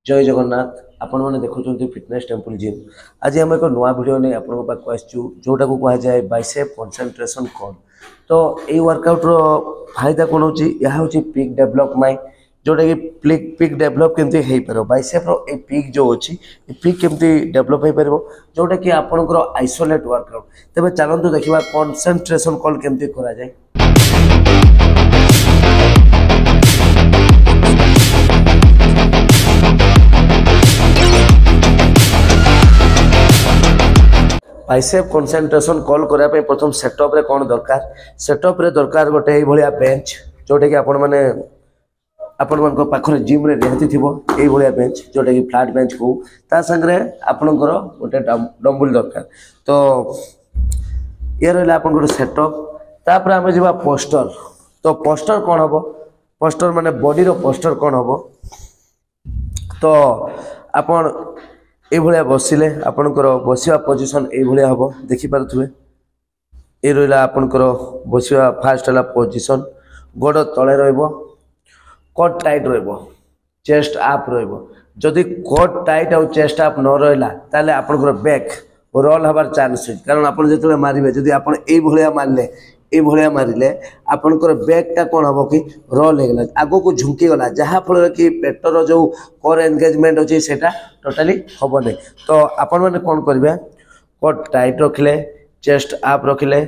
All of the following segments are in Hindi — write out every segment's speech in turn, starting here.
जय जगन्नाथ आपण मैंने देखुं फिटनेस टेम्पल जिम आज आम एक नुआ भिड नहीं आपको जोटा को कह जाए बाइसेप कंसंट्रेशन कॉल। तो ये वर्कआउट फायदा कौन हो पिक डेभलप माइंड जोटा कि पिक डेभलप केमती हो पार बाइसेप रो पिक जो अच्छी पिक केमती डेभलप हो पार जोटा कि आपंकर आइसोलेट वर्कआउट। तेज चलतु देखा कंसंट्रेशन कॉल केमती करा जाए। बाइसेप कंसंट्रेशन कॉल करने प्रथम सेटअप रे कौन दरकार सेटअप रे दरकार गोटे ये बेंच जोटा कि आपण मान पाखरे जिम रे निहाती थिबो एई भलिया बेंच जोटा कि फ्लैट बेंच को ता संगे आपनकर गोटे डंबल दरकार। तो ये रहला आपन गोटे सेटअप। तापर आमे जिबा पोस्टर। तो पोस्टर कौन हबो पोस्टर माने बॉडी रो पोस्टर कौन हबो। तो आपण ये भलिया बसिले आपनकर बसिवा पोजीशन ये भलिया हबो देखि पारुथुबे। ये रहला आपनकर बसिवा फास्ट हला पोजीशन गोड़ तळे रहइबो कट टाइट रहइबो चेस्ट अप रहइबो। जदि कट टाइट और चेस्ट अप न रहला ताले आपनकर बैक रोल हबार चांस है कारण आपन जेतले मारिबे जदि आपन ए भलिया मारले ए भलिया मारिले आपनकर बैक टा कोन हबो कि रोल हेगला आगो को झुंकी गला जहा फल कि पेटर जो कोर एंगेजमेंट होची सेटा टोटली हबो नै। तो आपन माने कोन करबे कट टाइट रखले चेस्ट अप रखले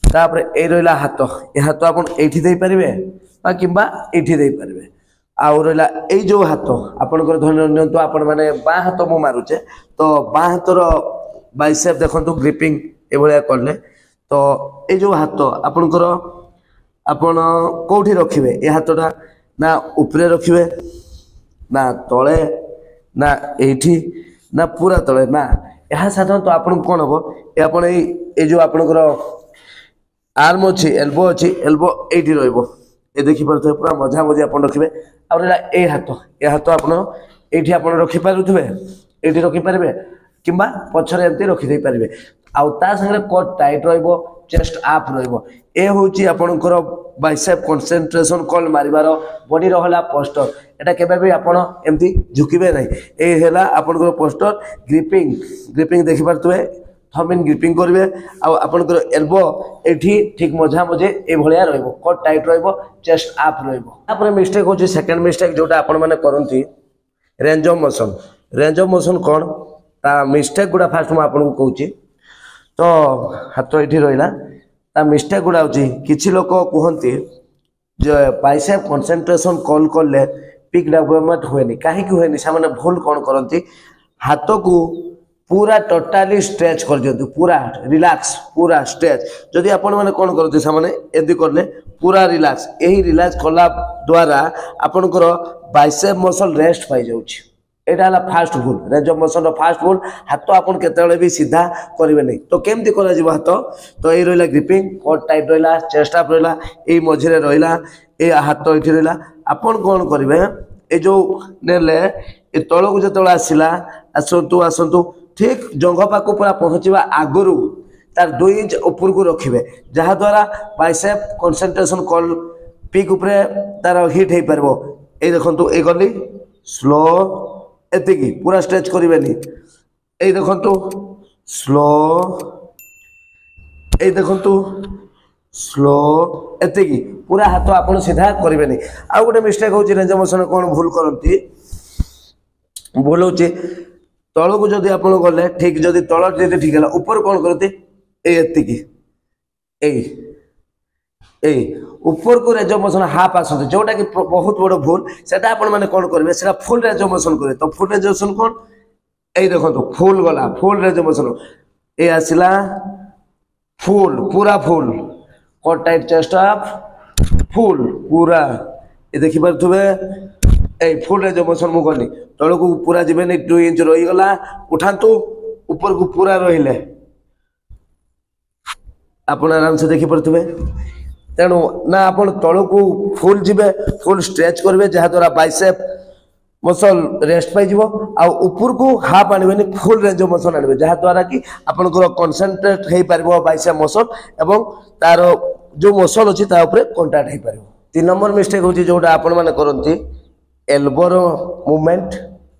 तापर ए रहला हाथ ए हाथ आपन एठी देई परिबे बा किबा एठी देई परिबे आउ रहला ए जो हाथ आपनकर धन नियंतु आपन माने बा हाथ मो मारुचे। तो बा हाथ रो बाइसेप देखंतु ग्रिपिंग ए भलिया करले। तो ये जो हाथ आपनकर आपण कोठी रखिबे ए हाथटा ना ऊपरे रखिबे ना तळे ना एठी ना पूरा तळे ना यह साधारणतः आपन कोन हबो ए आपण ए जो आपनकर आर्म अछि एल्बो एठी रहइबो ए देखि परथबे पूरा मजा मजा आपण रखिबे। आ ए हाथ आपण एठी आपण रखि पारुथबे एठी रखि पारबे किंबा पछरे एंती रखि देई पारबे आउ ता संगे कट टाइट रहइबो चेस्ट अप रहइबो। ए होची आपनकर बाइसेप कंसंट्रेशन कॉल मारिबार बॉडी रहला पोस्टर एटा केबे भी आपण एंती झुकिबे नै ए हेला आपनकर पोस्टर ग्रिपिंग देखि पारथबे थंब इन ग्रिपिंग करबे आ आपनकर एल्बो एठी ठीक मझा मझे ए भलिया रहइबो कट टाइट रहइबो चेस्ट अप रहइबो। तापर मिस्टेक होची सेकंड मिस्टेक जोटा आपण माने करंती रेंज ऑफ मोशन कोन ता मिस्टेक गुडा फास्ट म आपन को कहूची। तो हाथ एठी रहिला ता मिस्टेक गुडा होची किछि लोक कहंती जे बाइसेप कंसंट्रेशन कॉल करले पिक डेवलपमेंट होएनी काहे कि होएनी सामाने भूल कोन करंती हाथ को पूरा टोटली स्ट्रेच कर दियंतु पूरा रिलैक्स पूरा स्ट्रेच जदि आपण माने कोन करते सामाने एदी करले पूरा रिलैक्स एही रिलैक्स कला द्वारा आपनकर बाइसेप मसल रेस्ट पाई जाउची। एटा हला fast full range of motion रो फास्ट भूल हाथ आपन केतेले भी सीधा करिवे नै। तो केमती करा जिवो हाथ तो ए रहला ग्रिपिंग कट टाइट रहला चेस्ट अप रहला ए मझिरे रहला ए हाथ एठी रहला आपन कोन करिवे ए जो नेले ए तळको जतळ आसिला आसंतु ठीक जंघ पाको पूरा पहुंचवा आगरु तार 2 इंच ऊपर को रखिबे जहा द्वारा बाइसेप कंसंट्रेशन कॉल पिक ऊपर तार हिट हे परबो। ए देखंतु ए गली स्लो एतिकी पूरा स्ट्रेच करिवेनी ए देखंतु स्लो ए देखंतु स्लो एतिकी पूरा हाथ आपन सीधा करिवेनी। आ गोटे मिस्टेक होची रेंज मोशन कोन भूल करंती भूल होची तळ को जदी आपन गले ठीक जदी तळ जदी ठीक हला ऊपर कोन करते ए एतिकी ए ऊपर को रेंज मोशन हाफ आसते जोटा कि बहुत बड़ भूल सेटा आपण माने कोन करबे सेटा फुल रेंज मोशन करे। तो फुल रेंज मोशन कोन ए देखंतु फुल गला फुल रेंज मोशन ए आसिला फुल पूरा full cut tight chest up full पूरा ए देखि परथबे ए फुल रेंज मोशन मु करनी तळ को पूरा जिबे नै 2 इंच रही गला उठांतु ऊपर को पूरा रहिले आपण आराम से देखि परथबे तेणु ना आपण तळ को फुल जिबे फुल स्ट्रेच करबे जहा द्वारा बाइसेप मसल रेस्ट पाई जिवो आ ऊपर को हाफ आनिबेनी फुल रेंज मोशन आनिबे जहा द्वारा कि आपण को कंसंट्रेट हे परबो बाइसेप मसल एवं तार जो मसल अछि ता ऊपर कांटेक्ट हे परबो। 3 नंबर मिस्टेक होची जोटा आपण माने करंती एल्बो रो मूवमेंट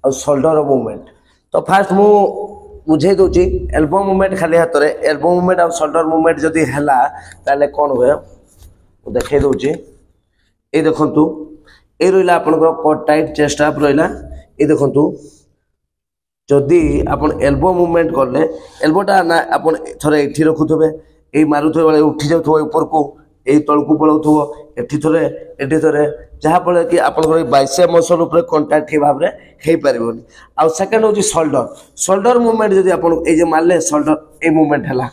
और शोल्डर मूवमेंट। तो फास्ट मु बुझे दूची एल्बो मूवमेंट खाली हाथ रे एल्बो मूवमेंट और शोल्डर मूवमेंट जदि हैला ताले कोन हुए देखे दूची। ए देखंतु ए रहिला आपनकर कोट टाइट चेस्ट अप रहिला। ए देखंतु जदि आपण एल्बो मूवमेंट करले एल्बोटा ना आपण थरे एठी रखुथबे ए मारुथबे बेले उठी जाउथबो ऊपर को ए तळकु पळौथबो एठी थरे जहाँ फल कि आप बाइसेप मसल उपर कंटाक्ट ठीक भाव में हो पारन। आउ सेकेंड हूँ शोल्डर मूवमेंट जब आप मारे शोल्डर ए मूवमेंट है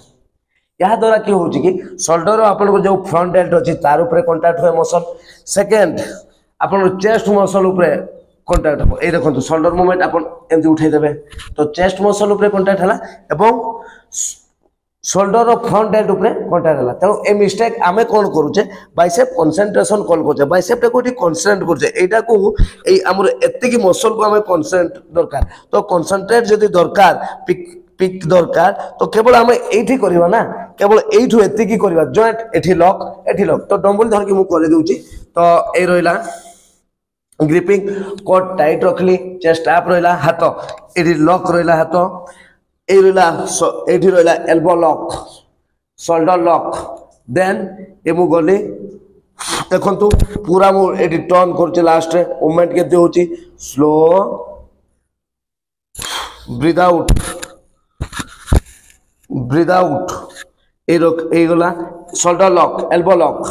या द्वारा कि हो कि शोल्डर आप जो फ्रंट डेल्ट अच्छी तार उपर कंटाक्ट हुए मसल। सेकेंड आप चेस्ट मसल उपर कंटाक्ट हम ये देखो शोल्डर मूवमेंट आप उठेदेवे तो चेस्ट मसल उपर कंटाक्ट है शोल्डर फ्रंट डेल्ट उपर कंटाक्ट है। तेणु ए मिस्टेक आमे कौन करुचे बाइसेप कंसंट्रेशन कॉल करछे बाइसेप को कंसंट्रेट करछे एटा को ए हमर एत्ते की मसल को हमें कंसंट्रेट दरकार। तो कंसंट्रेट जदी दरकार पिक दरकार तो केवल आमे एठी करबा ना केवल एठू एत्ते की करबा जॉइंट एठी लॉक तो डंबल धर के मु कर देउची। तो ए रोइला ग्रिपिंग कोट टाइट रखली चेस्ट अप रोइला हाथ एठी लॉक रोइला हाथ एठी रहा elbow lock shoulder lock then ए मु गली देखंतु पूरा मु एठी टर्न करछि लास्ट रे मूवमेंट केते होछि स्लो ब्रीथ आउट ए गला शोल्डर लॉक एल्बो लॉक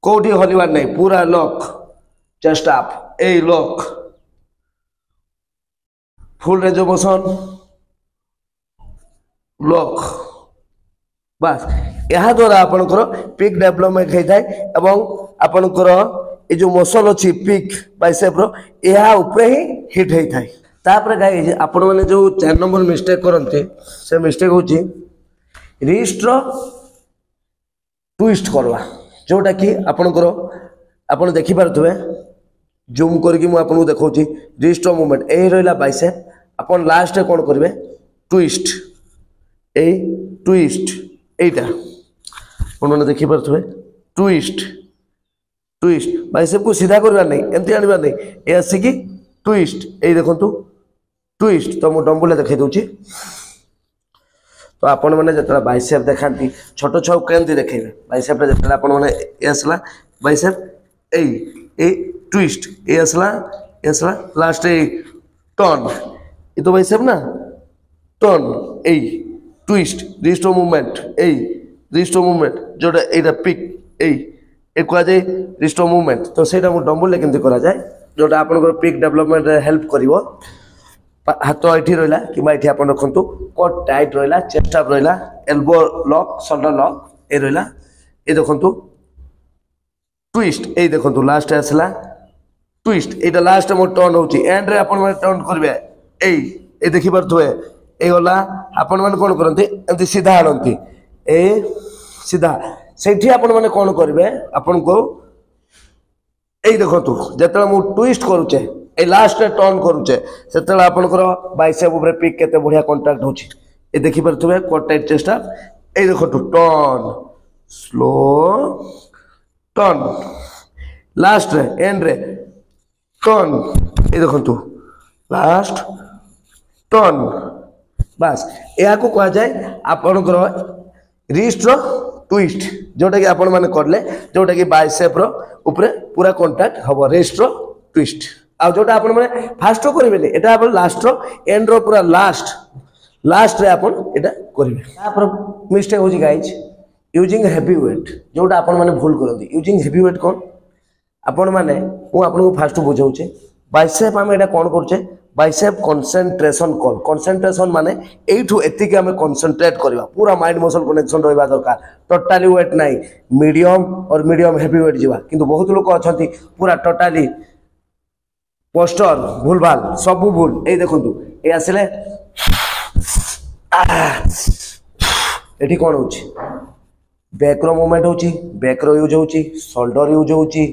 कोठी हलिवार नहीं पूरा lock chest up A lock full range of motion lock बस यहाँ द्वारा आपनकर पिक डेवलपमेंट होता है एवं आपनकर ये जो मसल अच्छी पिक बाइसेप रो यहाँ ऊपर ही हिट होता है। तापर गाइज आपण मैंने जो 4 नंबर मिस्टेक करते से मिस्टेक होची रिस्ट रो ट्विस्ट करवा जोटा कि आपनकर आपण देखि पारथुबे जूम करके मु आपन देखौची रिस्ट मूवमेंट ए रहिला बाइसेप आपण लास्ट कोन करबे ट्विस्ट ए ट्विस्ट एटा उन्होंने देखी पारे ट्विस्ट बाइसेप को सीधा करवा नहीं एमती आनबार नहीं ये आसिकी ट्विस्ट ए देखंतु ट्विस्ट तो मु डंबल देखै दउची। तो आपण माने जतरा बाइसेप देखांती छोट छौ केंती देखेबे बाइसेप रे जतरा आपण माने ए असला बाइसेप ए ट्विस्ट ए असला लास्ट ए टर्न ये तो बाइसेप ना टर्न ए ट्विस्ट रिस्ट मूवमेंट जोटा एटा पिक ए कह जाए रिस्ट मूवमेंट। तो सेटा मु डंबल केमती करा जाए जोटा आपनकर पिक डेवलपमेंट हेल्प करिवो। हाथ एठी रहिला किबा एठी आपन रखंतु कोट टाइट रहिला चेस्ट अप रहिला एल्बो लॉक शोल्डर लॉक ए रहिला ए देखंतु ट्विस्ट ए देखंतु लास्ट आसला ट्विस्ट एटा लास्ट मो टर्न होची एंड रे आपन टर्न करबे ए देखि परथुए ए गला आपण माने कोन करंती एंती सीधा आनंती ए सीधा सेठी आपण माने कोन करबे आपण को ए देखंतु जतला मु ट्विस्ट करूचे ए लास्ट टर्न करूचे सेतला आपण को बाइसेप ऊपर पिक केते बढ़िया कांटेक्ट होची ए देखि परथुबे कोट टाइट चेस्ट अप ए देखंतु टर्न स्लो टर्न लास्ट रे एंड रे टर्न ए देखंतु लास्ट टर्न बस या को कहा जाए आपनकर रिस्ट रो ट्विस्ट जोटा कि आपण माने करले जोटा कि बाइसेप रो ऊपर पूरा कांटेक्ट हबो रिस्ट रो ट्विस्ट आ जोटा आपण माने फास्ट करिबेले एटा आपण लास्ट रो एंड रो पूरा लास्ट रे आपण एटा करिवे। तापर मिस्टेक होजी गाइज यूजिंग हेवी वेट जोटा आपण माने भूल करंती यूजिंग हेवी वेट कोन आपण माने मु आपन को फास्ट बुझाउचे बाइसेप हम एटा कोन करछे बाइसेप कंसंट्रेशन कॉल कंसंट्रेशन माने एठू एतिक हमें कंसंट्रेट करबा पूरा माइंड मसल कनेक्शन रहबा दरकार टोटली वेट नहीं मीडियम और मीडियम हेवी वेट जीवा किंतु बहुत लोग अछंती पूरा टोटली पोस्टर भूल भाल सब भूल ए देखंतु ए आसले एठी कोन होची बैक रो मूवमेंट होची बैक रो यूज होची शोल्डर यूज होची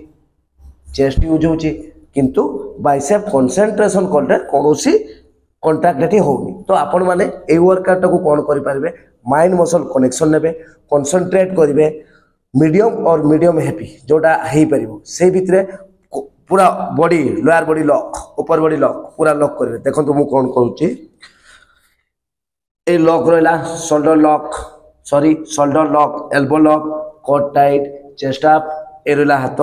चेस्ट यूज होची किंतु बाइसेप कंसंट्रेशन करले कोनोसी कांटेक्ट होनी। तो आपण माने ए वर्कआउट को कोन करि पारबे माइंड मसल कनेक्शन नेबे कंसंट्रेट करिवे मीडियम और मीडियम हेवी जोटा हेई परिबो से भितरे पूरा बॉडी लोअर बॉडी लॉक ऊपर बॉडी लॉक पूरा लॉक करेंगे देखो तो मु कौन कहूँ ए लॉक रहा shoulder lock sorry shoulder lock elbow lock core tight chest up ए रहा हाथ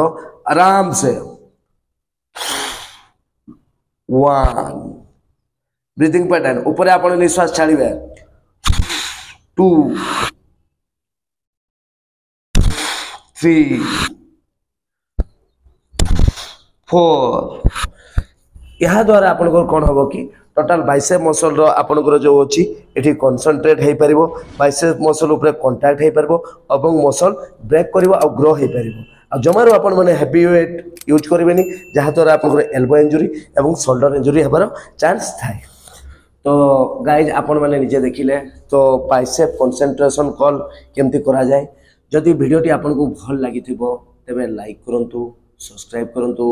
आराम से 1 ब्रीथिंग पैटर्न ऊपर आप निश्वास छाड़े 2 3 4 यहाँ द्वारा आपन कौन हम कि टोटाल बाइसेप मसल रो आपनकर जो अच्छी ये कनसंट्रेट हो पार बाइसेप मसल उपर कंटाक्ट हो पार और मसल ब्रेक कर ग्रो हो पार जमारू आपण मैंने हेवी वेट यूज करेंगे जहाँ द्वारा आप एल्बो इंजुरी और शोल्डर इंजुरी होबार चांस थाए। तो गाइज आपण मैंने निजे देखिले तो बाइसेप कंसंट्रेशन कॉल केमती करा जाए जदि वीडियोटी आपन को भल लगी तेबे लाइक करंतु सब्सक्राइब करंतु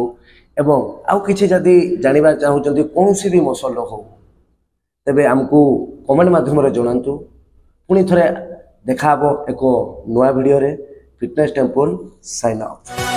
एवं आउ किछि जदि जानिबा चाहउचंती कोनसी भी मसल हो तेबे हमकु कमेंट माध्यम रे जणांतु पुनी थरे देखाबो एको नया वीडियो रे फिटनेस टेम्पल साइन अप।